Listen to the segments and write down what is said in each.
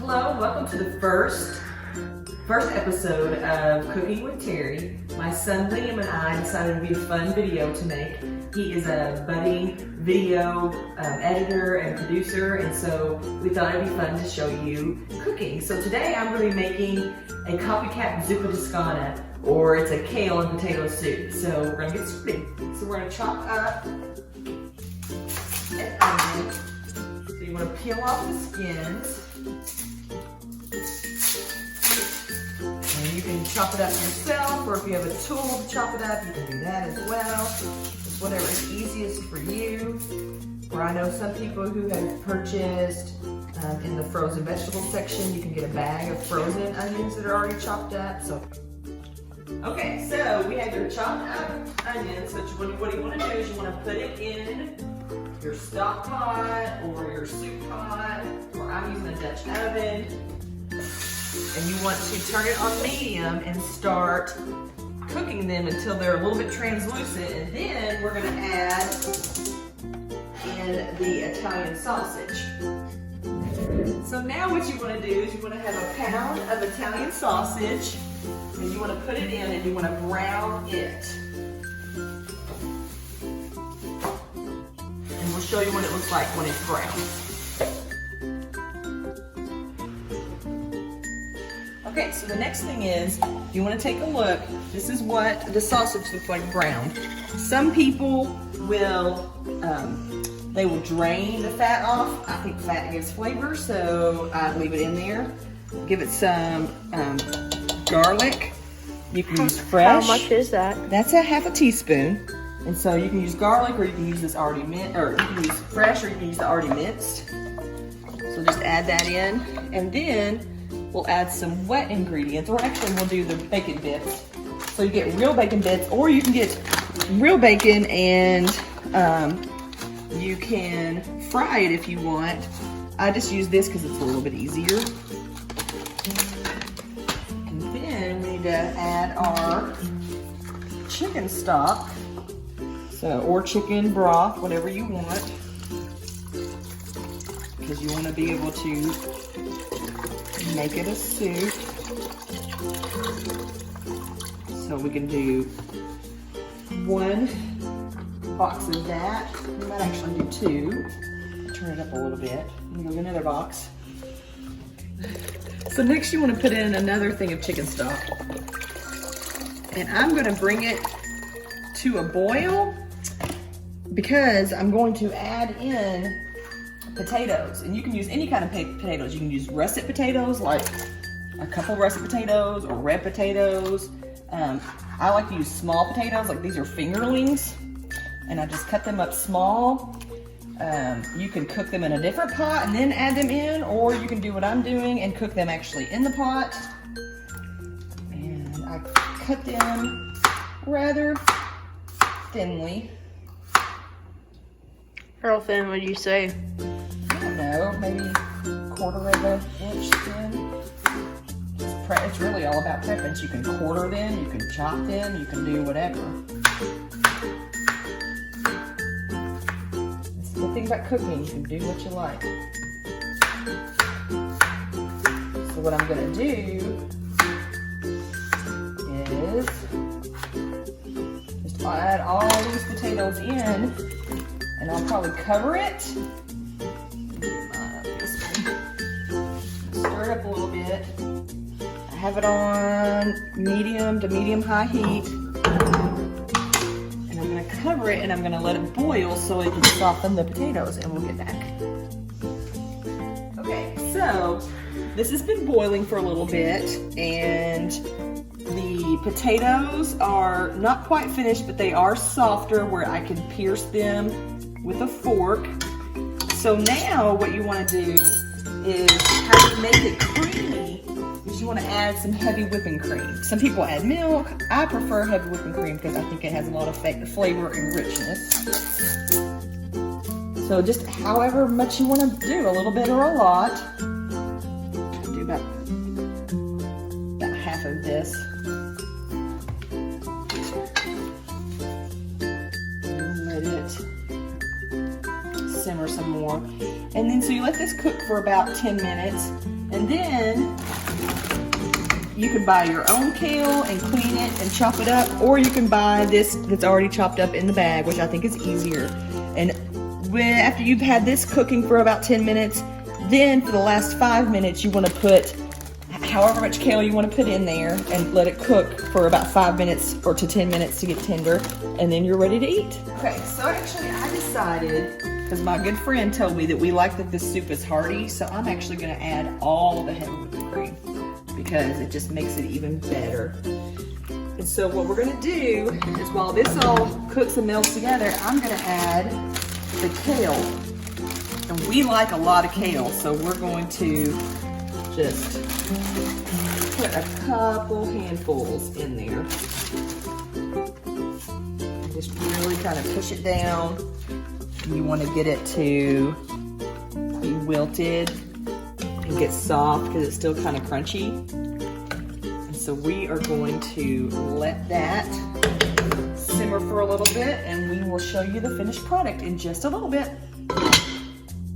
Hello, welcome to the first episode of Cooking with Terry. My son Liam and I decided it would be a fun video to make. He is a budding video editor and producer, and so we thought it'd be fun to show you cooking. So today I'm going to be making a copycat ZUPPA Toscana, or it's a kale and potato soup. So we're going to get started. So we're going to chop up an onion. So you want to peel off the skins. And you can chop it up yourself, or if you have a tool to chop it up, you can do that as well. It's whatever is easiest for you. Or I know some people who have purchased in the frozen vegetable section, you can get a bag of frozen onions that are already chopped up. So, okay, so we have your chopped up onions. So what you want to do is you want to put it in your stock pot or your soup pot, or I'm using a Dutch oven. And you want to turn it on medium and start cooking them until they're a little bit translucent. And then we're going to add in the Italian sausage. So now what you want to do is you want to have a pound of Italian sausage, and you want to put it in and you want to brown it. And we'll show you what it looks like when it's brown. Okay, so the next thing is, you want to take a look. This is what the sausage looks like browned. Some people will, they will drain the fat off. I think fat gives flavor, so I leave it in there. Give it some garlic. You can use fresh. How much is that? That's a half a teaspoon. And so you can use garlic, or you can use this already minced, or you can use fresh, or you can use the already minced. So just add that in, and then we'll add some wet ingredients, or actually we'll do the bacon bits. So you get real bacon bits, or you can get real bacon and you can fry it if you want. I just use this because it's a little bit easier. And then we need to add our chicken stock, or chicken broth, whatever you want, because you want to be able to make it a soup. So we can do 1 box of that. We might actually do 2. Turn it up a little bit. And go another box. So next you want to put in another thing of chicken stock. And I'm going to bring it to a boil because I'm going to add in potatoes, and you can use any kind of potatoes. You can use russet potatoes, like a couple russet potatoes, or red potatoes. I like to use small potatoes, like these are fingerlings, and I just cut them up small. You can cook them in a different pot and then add them in, or you can do what I'm doing and cook them actually in the pot. And I cut them rather thinly. How thin would you say? I don't know, maybe 1/4 of an inch thin. It's really all about preference. You can quarter them, you can chop them, you can do whatever. It's the thing about cooking, you can do what you like. So what I'm going to do is just add all these potatoes in, and I'll probably cover it. Stir it up a little bit. I have it on medium to medium-high heat. And I'm going to cover it, and I'm going to let it boil so it can soften the potatoes, and we'll get back. Okay, so this has been boiling for a little bit, and the potatoes are not quite finished, but they are softer where I can pierce them with a fork. So now what you want to do is, how to make it creamy, is you want to add some heavy whipping cream. Some people add milk. I prefer heavy whipping cream because I think it has a lot of flavor and richness. So just however much you want to do, a little bit or a lot. I'll do about half of this. And let it simmer some more. And then so you let this cook for about 10 minutes, and And then you can buy your own kale and clean it and chop it up, or you can buy this that's already chopped up in the bag, which I think is easier. And after you've had this cooking for about 10 minutes, then for the last 5 minutes, you want to put however much kale you want to put in there and let it cook for about 5 minutes or to 10 minutes to get tender, and then you're ready to eat. Okay, so actually I decided, because my good friend told me that we like that this soup is hearty, so I'm actually going to add all the heavy whipping cream because it just makes it even better. And so what we're going to do is while this all cooks and melts together, I'm going to add the kale. And we like a lot of kale, so we're going to just put a couple handfuls in there. And just really kind of push it down. You want to get it to be wilted and get soft because it's still kind of crunchy. And so we are going to let that simmer for a little bit, and we will show you the finished product in just a little bit.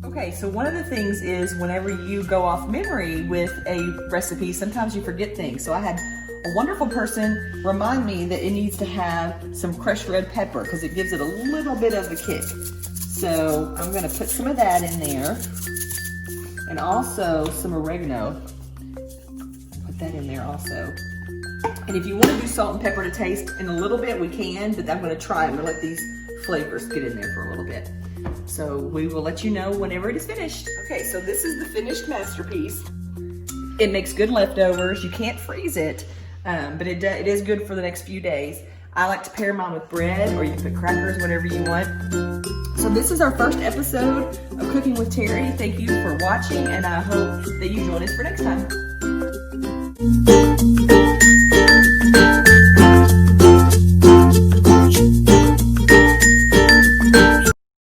Okay, so one of the things is whenever you go off memory with a recipe, sometimes you forget things. So I had a wonderful person remind me that it needs to have some crushed red pepper because it gives it a little bit of a kick. So I'm gonna put some of that in there, and also some oregano. Put that in there also. And if you want to do salt and pepper to taste in a little bit, we can, but I'm gonna try it. I'm gonna let these flavors get in there for a little bit. So we will let you know whenever it is finished. Okay, so this is the finished masterpiece. It makes good leftovers. You can't freeze it, but it is good for the next few days. I like to pair mine with bread, or you can put crackers, whatever you want. So this is our first episode of Cooking with Terry. Thank you for watching, and I hope that you join us for next time.